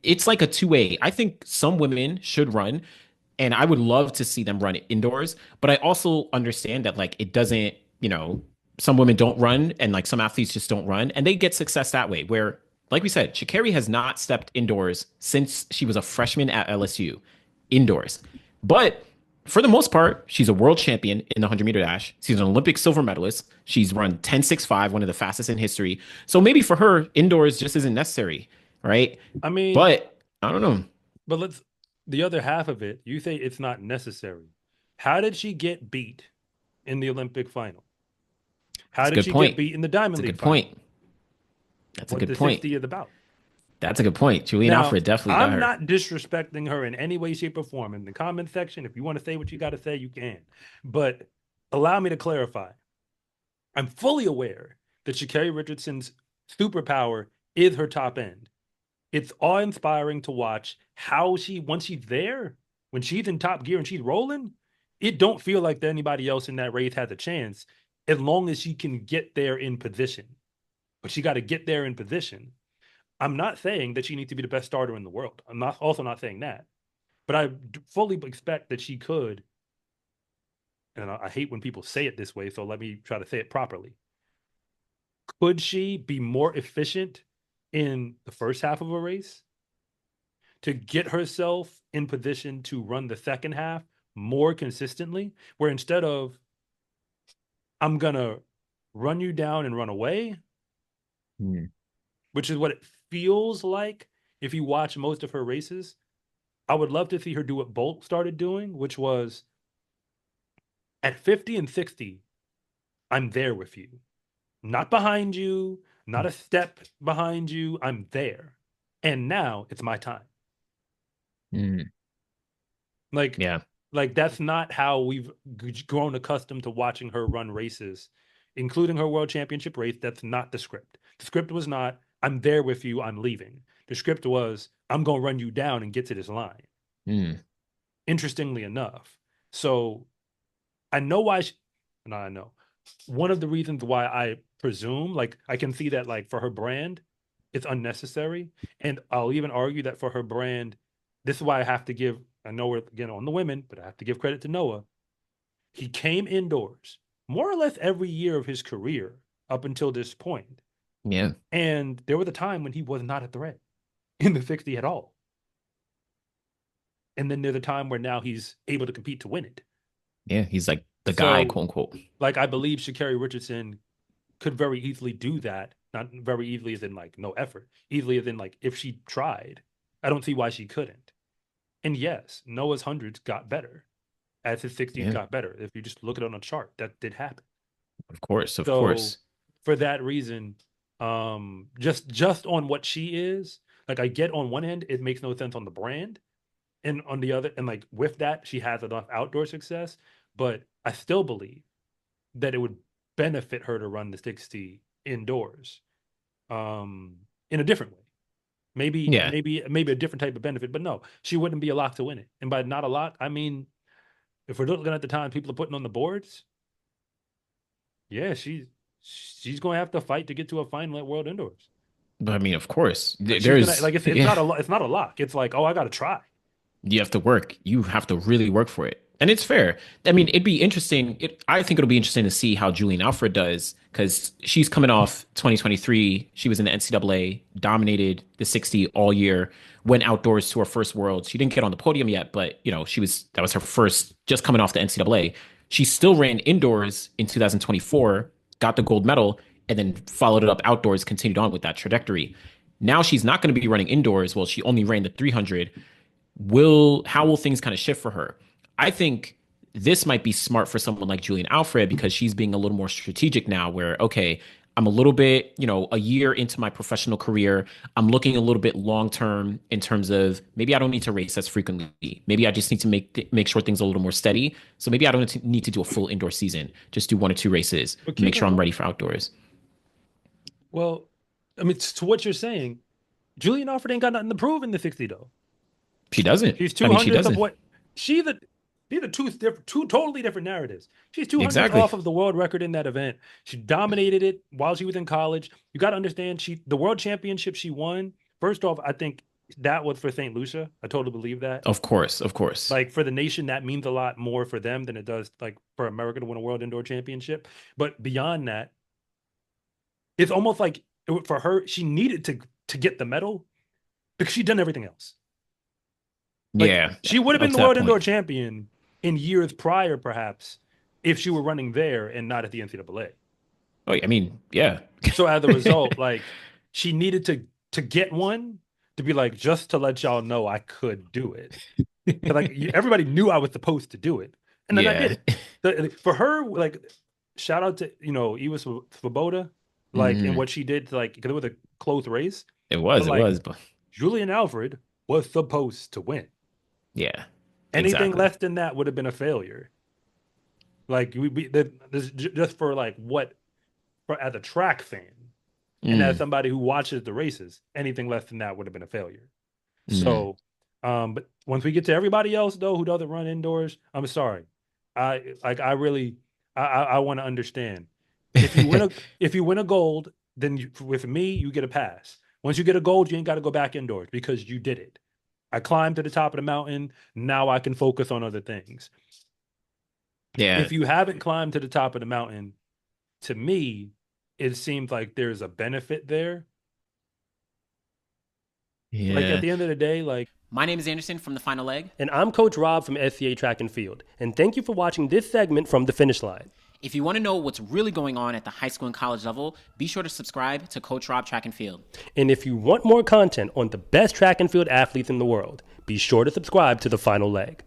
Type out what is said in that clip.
it's like a two-way. I think some women should run, and I would love to see them run it indoors. But I also understand that like it doesn't, some women don't run, and like some athletes just don't run, and they get success that way. Where, like we said, Sha'Carri has not stepped indoors since she was a freshman at LSU, indoors. But for the most part, she's a world champion in the 100-meter dash. She's an Olympic silver medalist. She's run 10.65, one of the fastest in history. So maybe for her, indoors just isn't necessary, right? I mean, But I don't know. but let's the other half of it, you say it's not necessary. How did she get beat in the Olympic final? How That's a did good she get point. beat in the That's Diamond a League good final? point. That's a What good the point. 60 is about. That's a good point. Julien Now, Alfred definitely got I'm her. not disrespecting her in any way, shape, or form. In the comment section, if you want to say what you got to say, you can. But allow me to clarify. I'm fully aware that Sha'Carri Richardson's superpower is her top end. It's awe-inspiring to watch how she, once she's there, when she's in top gear and she's rolling, it don't feel like anybody else in that race has a chance as long as she can get there in position. But she got to get there in position. I'm not saying that she needs to be the best starter in the world. I'm not also not saying that. But I fully expect that she could, and I hate when people say it this way, so let me try to say it properly. Could she be more efficient in the first half of a race to get herself in position to run the second half more consistently? Where instead of, I'm going to run you down and run away, Hmm. which is what it feels like if you watch most of her races, I would love to see her do what Bolt started doing, which was at 50 and 60, I'm there with you. Not behind you, not a step behind you. I'm there. And now it's my time. Hmm. Like, Yeah. like that's not how we've grown accustomed to watching her run races, including her world championship race. That's not the script. The script was not, I'm there with you, I'm leaving. The script was, I'm going to run you down and get to this line. Hmm. Interestingly enough. So I know why, no, I know. One of the reasons why I presume, like, I can see that, like, for her brand, it's unnecessary. And I'll even argue that for her brand, this is why I have to give, I know we're again on the women, but I have to give credit to Noah. He came indoors more or less every year of his career up until this point. Yeah. And there was a time when he was not a threat in the 60 at all. And then there's a time where now he's able to compete to win it. Yeah. He's like the guy, So, quote unquote. like, I believe Sha'Carri Richardson could very easily do that. Not very easily as in like no effort, easily as in like if she tried. I don't see why she couldn't. And yes, Noah's hundreds got better as his 60s Yeah. got better. If you just look at it on a chart, that did happen. Of course. Of So course. for that reason, just on what she is, like I get on one end, it makes no sense on the brand. And on the other, and like with that, she has enough outdoor success. But I still believe that it would benefit her to run the 60 indoors um, in a different way. Maybe, Yeah. maybe, maybe a different type of benefit, but no, she wouldn't be a lock to win it. And by not a lock, I mean, if we're looking at the time people are putting on the boards, yeah, she's going to have to fight to get to a final at World Indoors. But I mean, of course, Like she's gonna there's, like it's yeah, not it's not a lock. It's like, oh, I got to try. you have to work. You have to really work for it. And it's fair. I mean, it'd be interesting. I think it'll be interesting to see how Julian Alfred does because she's coming off 2023. She was in the NCAA, dominated the 60 all year, went outdoors to her first world. She didn't get on the podium yet, but that was her first just coming off the NCAA. She still ran indoors in 2024, got the gold medal, and then followed it up outdoors, continued on with that trajectory. Now she's not going to be running indoors. Well, she only ran the 300. How will things kind of shift for her? I think this might be smart for someone like Julian Alfred because she's being a little more strategic now where okay, I'm a little bit, a year into my professional career. I'm looking a little bit long term in terms of maybe I don't need to race as frequently. Maybe I just need to make sure things are a little more steady. So maybe I don't need to do a full indoor season. Just do one or two races, But make keep in sure I'm mind, ready for outdoors. well, I mean, to what you're saying, Julian Alford ain't got nothing to prove in the 60 though. She doesn't. She's I two mean, she hundredths of doesn't. what she's a these are two totally different narratives. She's two hundredths Exactly. off of the world record in that event. She dominated it while she was in college. You got to understand, the world championship she won. First off, I think that was for St. Lucia. I totally believe that. Of course, of course. Like for the nation, that means a lot more for them than it does like for America to win a world indoor championship. But beyond that, it's almost like for her, she needed to get the medal because she'd done everything else. Like Yeah, she would have been up the to that world indoor point. champion in years prior, perhaps, if she were running there and not at the NCAA. Oh, I mean, yeah. So as a result, like she needed to get one to be like just to let y'all know I could do it. Like everybody knew I was supposed to do it, and then I did Yeah. it. For her, like shout out to Iwa Svoboda, like and Mhm. what she did to like because it was a close race, but It like was, but Julien Alfred was supposed to win. yeah, Anything exactly. less than that would have been a failure. Like this just for like what for as a track fan and as Mm, somebody who watches the races, anything less than that would have been a failure. mm. So, but once we get to everybody else though who doesn't run indoors, I'm sorry. I really I want to understand. If you win a if you win a gold, then with me you get a pass. Once you get a gold, you ain't got to go back indoors because you did it. I climbed to the top of the mountain. Now I can focus on other things. Yeah, If you haven't climbed to the top of the mountain, to me, it seems like there's a benefit there. Like at yeah. the end of the day, like My name is Anderson from the Final Leg. And I'm Coach Rob from SCA Track and Field. And thank you for watching this segment from the finish line. If you want to know what's really going on at the high school and college level, be sure to subscribe to Coach Rob Track and Field. And if you want more content on the best track and field athletes in the world, be sure to subscribe to the Final Leg.